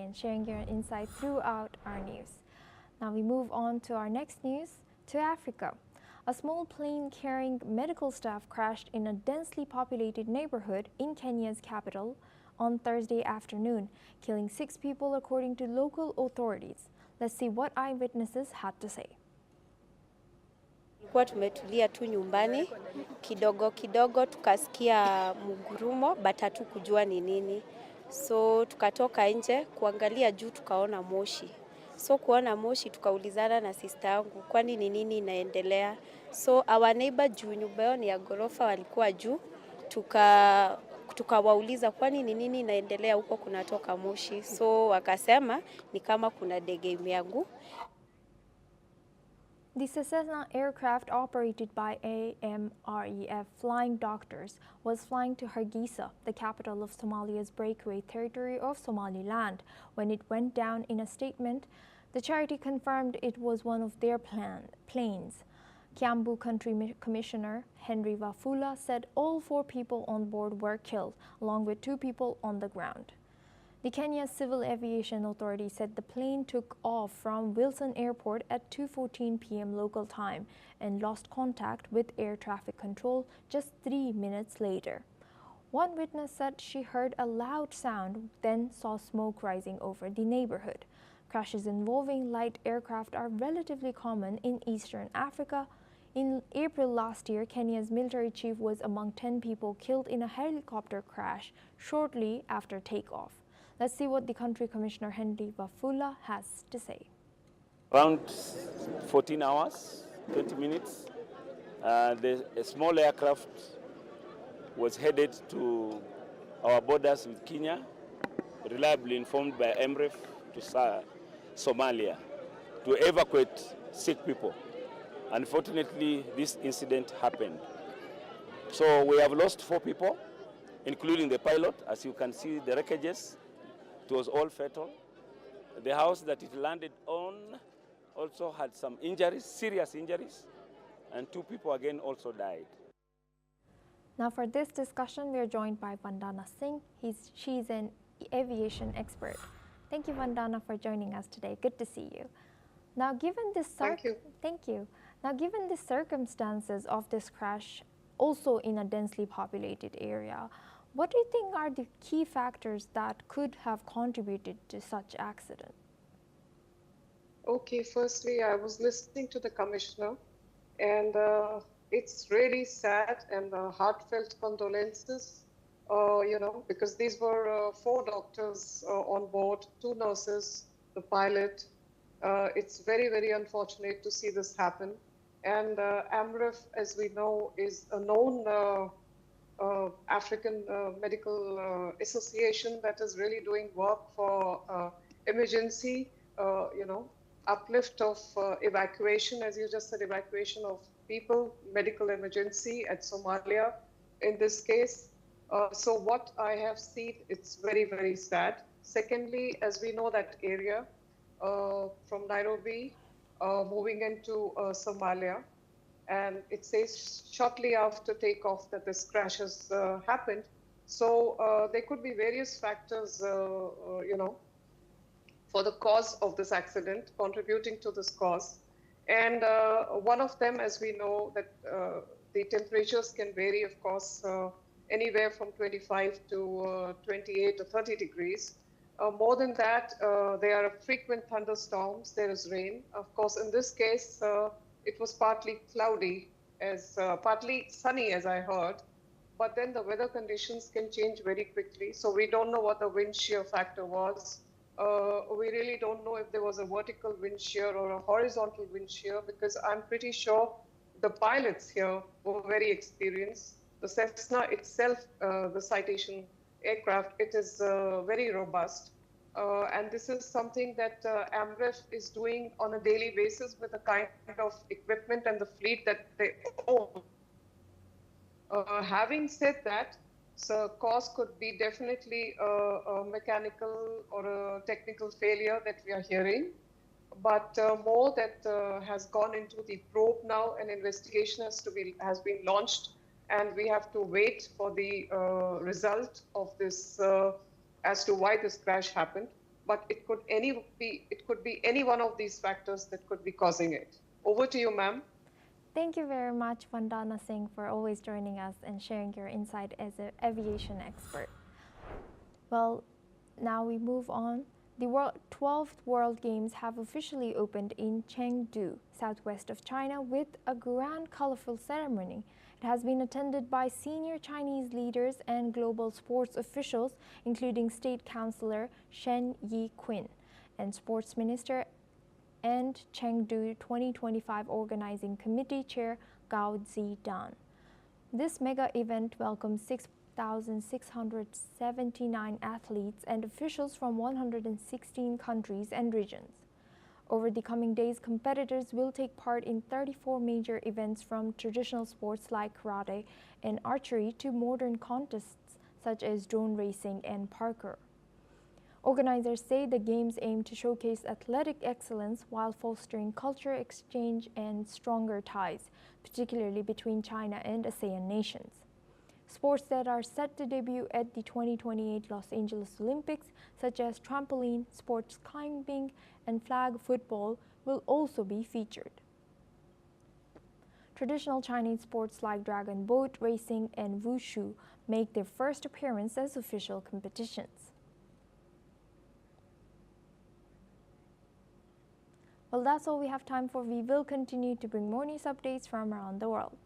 and sharing your insight throughout our news. Now we move on to our next news, to Africa. A small plane carrying medical staff crashed in a densely populated neighborhood in Kenya's capital on Thursday afternoon, killing 6 people according to local authorities. Let's see what eyewitnesses had to say. Tulikuwa tumetulia tu nyumbani kidogo kidogo tukasikia mgurumo but hatukujua ni nini. So tukatoka nje kuangalia juu tukaona moshi. So kuona moshi tukaulizana na sister yangu kwani ni nini inaendelea. So our neighbor juu nyumba yao ni ya ghorofa walikuwa juu tukawauliza kwani ni nini inaendelea huko kunatoka moshi. So wakasema ni kama kuna ndege imeanguka. The Cessna aircraft operated by AMREF Flying Doctors was flying to Hargeisa, the capital of Somalia's breakaway territory of Somaliland. When it went down, in a statement, the charity confirmed it was one of their planes. Kiambu County Commissioner Henry Wafula said all 4 people on board were killed, along with 2 people on the ground. The Kenya Civil Aviation Authority said the plane took off from Wilson Airport at 2:14 p.m. local time and lost contact with air traffic control just 3 minutes later. One witness said she heard a loud sound, then saw smoke rising over the neighborhood. Crashes involving light aircraft are relatively common in Eastern Africa. In April last year, Kenya's military chief was among 10 people killed in a helicopter crash shortly after takeoff. Let's see what the country commissioner Henry Wafula has to say. Around 14 hours, 20 minutes, a small aircraft was headed to our borders with Kenya, reliably informed by MREF to Somalia, to evacuate sick people. Unfortunately, this incident happened. So we have lost 4 people, including the pilot. As you can see, the wreckages. It was all fatal. The house that it landed on also had some injuries, serious injuries, and 2 people again also died. Now for this discussion, we are joined by Vandana Singh. She's an aviation expert. Thank you, Vandana, for joining us today. Good to see you. Now, given this Thank you. Now, given the circumstances of this crash, also in a densely populated area, what do you think are the key factors that could have contributed to such accident? Okay, firstly, I was listening to the commissioner, and it's really sad and heartfelt condolences, because these were 4 doctors on board, 2 nurses, the pilot. It's very, very unfortunate to see this happen. And AMREF, as we know, is a known African medical association that is really doing work for emergency, uplift of evacuation, as you just said, evacuation of people, medical emergency at Somalia in this case. So what I have seen, it's very, very sad. Secondly, as we know that area from Nairobi moving into Somalia, and it says shortly after takeoff that this crash has happened. So there could be various factors, for the cause of this accident, contributing to this cause. And one of them, as we know, that the temperatures can vary, of course, anywhere from 25 to 28 or 30 degrees. More than that, there are frequent thunderstorms, there is rain. Of course, in this case, it was partly cloudy, partly sunny, as I heard, but then the weather conditions can change very quickly. So we don't know what the wind shear factor was. We really don't know if there was a vertical wind shear or a horizontal wind shear, because I'm pretty sure the pilots here were very experienced. The Cessna itself, the citation aircraft, it is very robust. And this is something that AMREF is doing on a daily basis with the kind of equipment and the fleet that they own. Having said that, so cause could be definitely a mechanical or a technical failure that we are hearing, but more that has gone into the probe now, and investigation has been launched, and we have to wait for the result of this as to why this crash happened. but it could be any one of these factors that could be causing it. Over to you, ma'am. Thank you very much, Vandana Singh, for always joining us and sharing your insight as an aviation expert. Well, now we move on. The 12th World Games have officially opened in Chengdu, southwest of China, with a grand, colorful ceremony. It has been attended by senior Chinese leaders and global sports officials, including State Councillor Shen Yi-Qin and Sports Minister and Chengdu 2025 Organizing Committee Chair Gao Zidan. This mega event welcomes 6,679 athletes and officials from 116 countries and regions. Over the coming days, competitors will take part in 34 major events, from traditional sports like karate and archery to modern contests such as drone racing and parkour. Organizers say the Games aim to showcase athletic excellence while fostering culture exchange and stronger ties, particularly between China and ASEAN nations. Sports that are set to debut at the 2028 Los Angeles Olympics, such as trampoline, sports climbing, and flag football, will also be featured. Traditional Chinese sports like dragon boat racing and wushu make their first appearance as official competitions. Well, that's all we have time for. We will continue to bring more news updates from around the world.